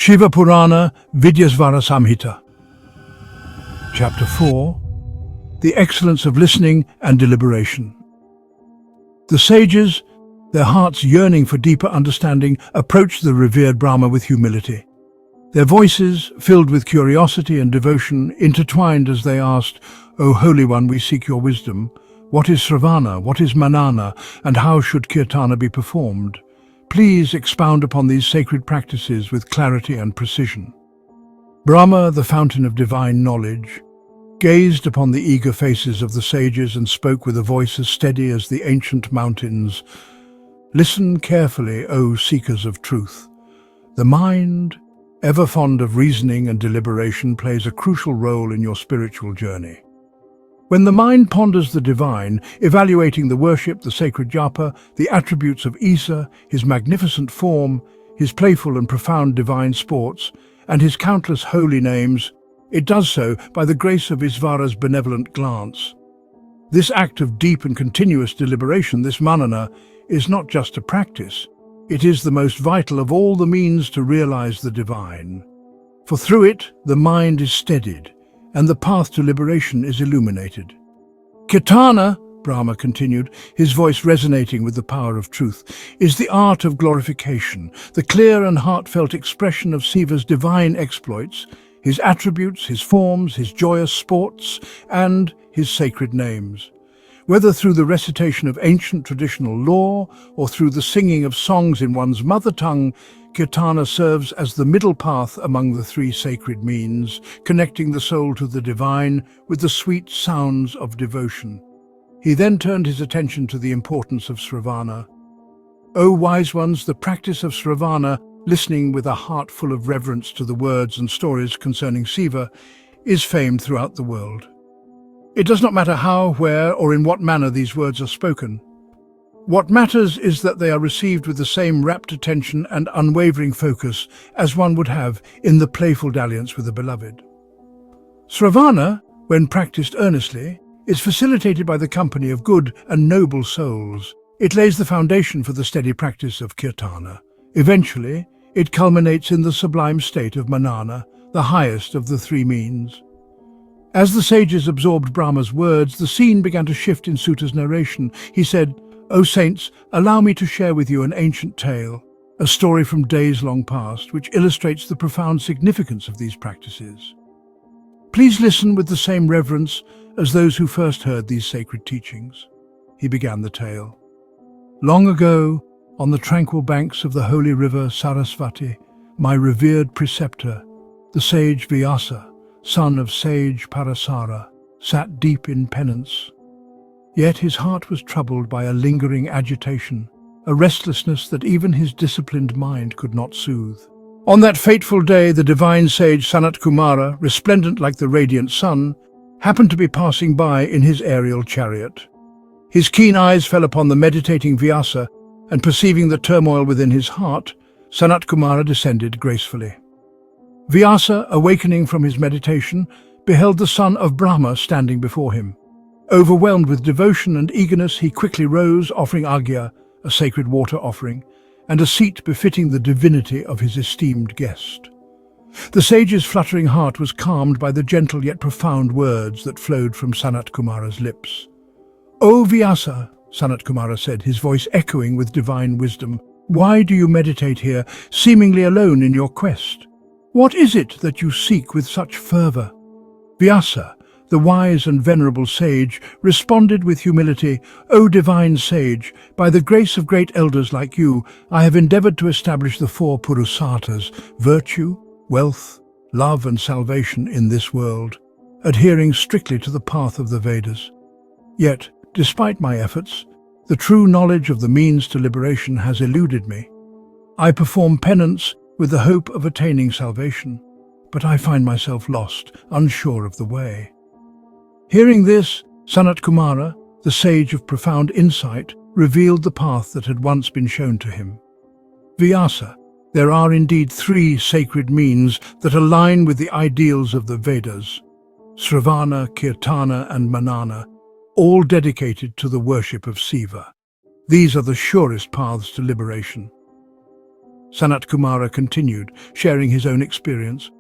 Shiva Purana, Vidyeśvara-saṃhitā. Chapter 4. The Excellence of Listening and Deliberation. The sages, their hearts yearning for deeper understanding, approached the revered Brahma with humility. Their voices, filled with curiosity and devotion, intertwined as they asked, "O Holy One, we seek your wisdom. What is Śravaṇa? What is Manana? And how should Kīrtana be performed? Please expound upon these sacred practices with clarity and precision." Brahmā, the fountain of divine knowledge, gazed upon the eager faces of the sages and spoke with a voice as steady as the ancient mountains. "Listen carefully, O seekers of truth. The mind, ever fond of reasoning and deliberation, plays a crucial role in your spiritual journey. When the mind ponders the divine, evaluating the worship, the sacred japa, the attributes of Īśvara, his magnificent form, his playful and profound divine sports, and his countless holy names, it does so by the grace of Īśvara's benevolent glance. This act of deep and continuous deliberation, this Manana, is not just a practice. It is the most vital of all the means to realize the divine. For through it, the mind is steadied, and the path to liberation is illuminated. Kīrtana, Brahmā continued, his voice resonating with the power of truth, is the art of glorification, the clear and heartfelt expression of Shiva's divine exploits, his attributes, his forms, his joyous sports, and his sacred names. Whether through the recitation of ancient traditional lore or through the singing of songs in one's mother tongue, Kīrtana serves as the middle path among the three sacred means, connecting the soul to the divine with the sweet sounds of devotion. He then turned his attention to the importance of Śravaṇa. O wise ones, the practice of Śravaṇa, listening with a heart full of reverence to the words and stories concerning Shiva, is famed throughout the world. It does not matter how, where, or in what manner these words are spoken. What matters is that they are received with the same rapt attention and unwavering focus as one would have in the playful dalliance with a beloved. Śravaṇa, when practiced earnestly, is facilitated by the company of good and noble souls. It lays the foundation for the steady practice of Kīrtana. Eventually, it culminates in the sublime state of Manana, the highest of the three means. As the sages absorbed Brahma's words, the scene began to shift in Sutta's narration. He said, "O saints, allow me to share with you an ancient tale, a story from days long past, which illustrates the profound significance of these practices. Please listen with the same reverence as those who first heard these sacred teachings." He began the tale. "Long ago, on the tranquil banks of the holy river Sarasvati, my revered preceptor, the sage Vyasa, son of sage Parasara, sat deep in penance. Yet his heart was troubled by a lingering agitation, a restlessness that even his disciplined mind could not soothe. On that fateful day, the divine sage Sanat Kumara, resplendent like the radiant sun, happened to be passing by in his aerial chariot. His keen eyes fell upon the meditating Vyasa, and perceiving the turmoil within his heart, Sanat Kumara descended gracefully. Vyasa, awakening from his meditation, beheld the son of Brahmā standing before him. Overwhelmed with devotion and eagerness, he quickly rose, offering agya, a sacred water offering, and a seat befitting the divinity of his esteemed guest. The sage's fluttering heart was calmed by the gentle yet profound words that flowed from Sanat Kumara's lips. "O Vyasa," Sanat Kumara said, his voice echoing with divine wisdom, "why do you meditate here, seemingly alone in your quest? What is it that you seek with such fervor?" Vyasa, the wise and venerable sage, responded with humility, "O divine sage, by the grace of great elders like you, I have endeavored to establish the four Purusarthas, virtue, wealth, love and salvation in this world, adhering strictly to the path of the Vedas. Yet, despite my efforts, the true knowledge of the means to liberation has eluded me. I perform penance with the hope of attaining salvation, but I find myself lost, unsure of the way." Hearing this, Sanat Kumara, the sage of profound insight, revealed the path that had once been shown to him. "Vyasa, there are indeed three sacred means that align with the ideals of the Vedas: Śravaṇa, Kīrtana and Manana, all dedicated to the worship of Shiva. These are the surest paths to liberation." Sanat-Kumara continued, sharing his own experience.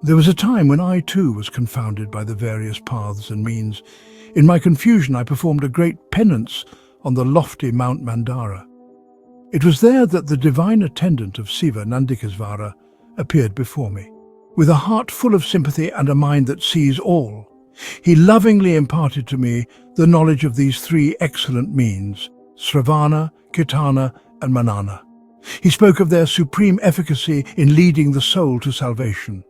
There was a time when I too was confounded by the various paths and means. In my confusion, I performed a great penance on the lofty Mount Mandara. It was there that the divine attendant of Shiva, Nandikesvara, appeared before me. With a heart full of sympathy and a mind that sees all, he lovingly imparted to me the knowledge of these three excellent means, Śravaṇa, Kīrtana, and Manana. He spoke of their supreme efficacy in leading the soul to salvation.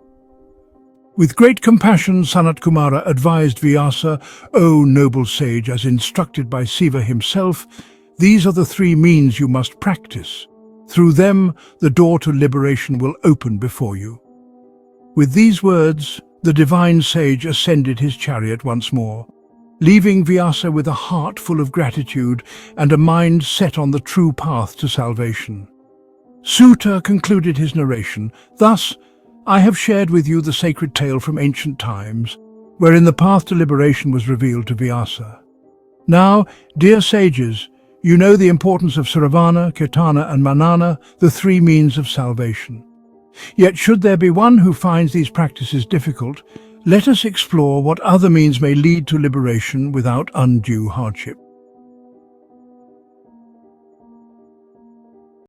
With great compassion, Sanat-Kumara advised Vyasa, "O noble sage, as instructed by Shiva himself, these are the three means you must practice. Through them, the door to liberation will open before you." With these words, the divine sage ascended his chariot once more, leaving Vyasa with a heart full of gratitude and a mind set on the true path to salvation. Sutta concluded his narration. Thus, I have shared with you the sacred tale from ancient times, wherein the path to liberation was revealed to Vyasa. Now, dear sages, you know the importance of Śravaṇa, Kīrtana, and Manana, the three means of salvation. Yet should there be one who finds these practices difficult, let us explore what other means may lead to liberation without undue hardship.